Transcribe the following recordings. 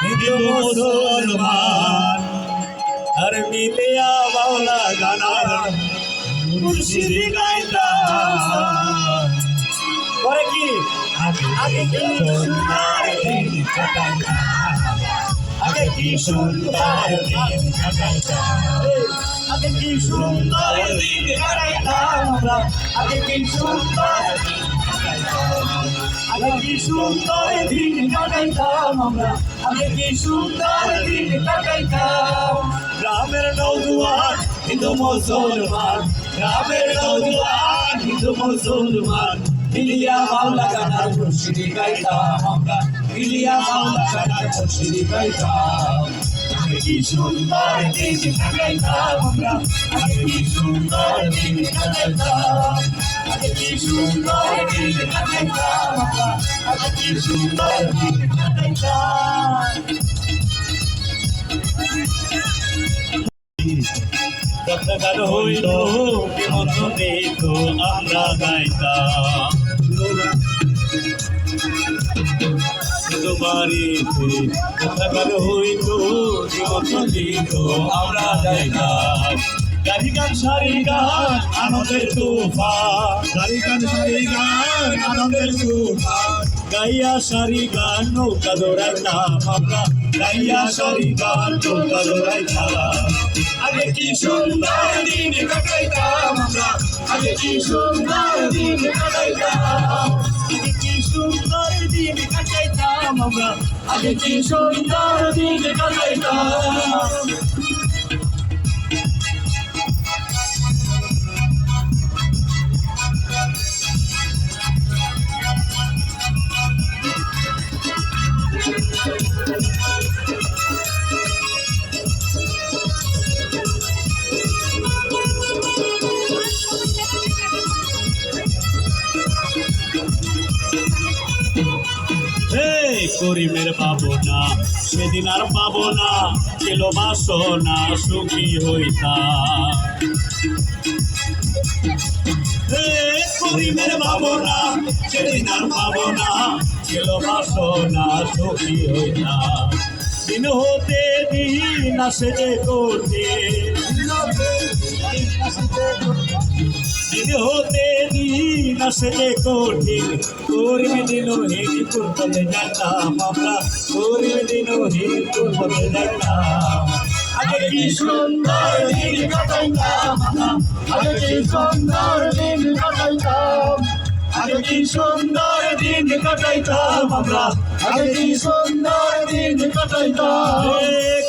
হিন্দু মুসলমান আর মিলিয়া বাউলা গানার মুর্শিদি গাইতাম। পরে কি আগে কি সুন্দর দিন কাটাইতাম, আগে কি সুন্দর দিন কাটাইতাম, আগে কি সুন্দর দিন কাটাইতাম আমরা, আগে কি সুন্দর দিন কাটাইতাম, আগে কি সুন্দর দিন কাটাইতাম আমরা, আগে কি সুন্দর দিন কাটাইতাম। গ্রামের নৌজওয়ান হিন্দু মুসলমান, গ্রামের নৌজওয়ান হিন্দু মুসলমান মিলিয়া বাউলা গানার মুর্শিদি গাইতাম আমরা, মিলিয়া বাউলা গানার মুর্শিদি গাইতাম। আগে কি সুন্দর দিন কাটাইতাম আমরা, আগে কি সুন্দর দিন কাটাইতাম, আগে কি সুন্দর দিন কাটাইতাম আমরা, আগে কি সুন্দর দিন কাটাইতাম। গান হইল কেমন দেখো আমরা গাইতাম, বাড়িতে গান হইল কেমন দেখো আমরা গাইতাম। গাড়ি গান সারি গান আনন্দের তুফান, গাড়ি গান সারি গান আনন্দের তুফান, গাইয়া সারি গান নৌকা দৌড়াইতাম আমরা, গাইয়া সারি গান নৌকা দৌড়াইতাম। আগে কি সুন্দর দিন কাটাইতাম আমরা, আগে কি সুন্দর দিন কাটাইতাম, আগে কি সুন্দর দিন কাটাইতাম আমরা, আগে কি সুন্দর দিন কাটাইতাম। করিমের পাবো না সেদিন আর পাবো না, ছিল বাসনা সুখী হইতাম। করিমের পাবো না সেদিন আর পাবো না, ছিল বাসনা সুখী হইতাম। দিন হতে দিন আসে যে কঠিন, দিন হতে দিন আসে যে কঠিন, করিমে দিন হিন্দুর পথে যাইতাম আমরা, করিমে দিন হিন্দুর পথে যাইতাম। আগে কি সুন্দর দিন কাটাইতাম আমরা, আগে কি সুন্দর দিন কাটাইতাম, আগে কি সুন্দর দিন কাটাইতাম আমরা, আগে কি সুন্দর দিন কাটাইতাম।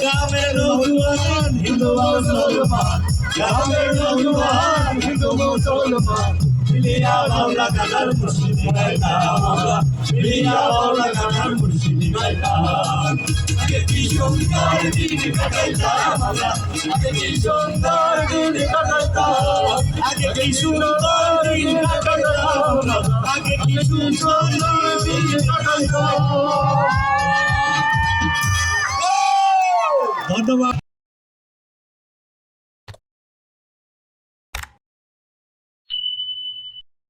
গ্রামের নৌজওয়ান হিন্দু মুসলমান, গ্রামের নৌজওয়ান হিন্দু মুসলমান মিলিয়া বাউলা গানার মুর্শিদি গাইতাম আমরা, মিলিয়া বাউলা গানার মুর্শিদি গাইতাম। আগে কি সুন্দর দিন কাটাইতাম আমরা, আগে কি সুন্দর দিন কাটাইতাম, আগে কি সুন্দর দিন কাটাইতাম আমরা, আগে কি সুন্দর দিন কাটাইতাম।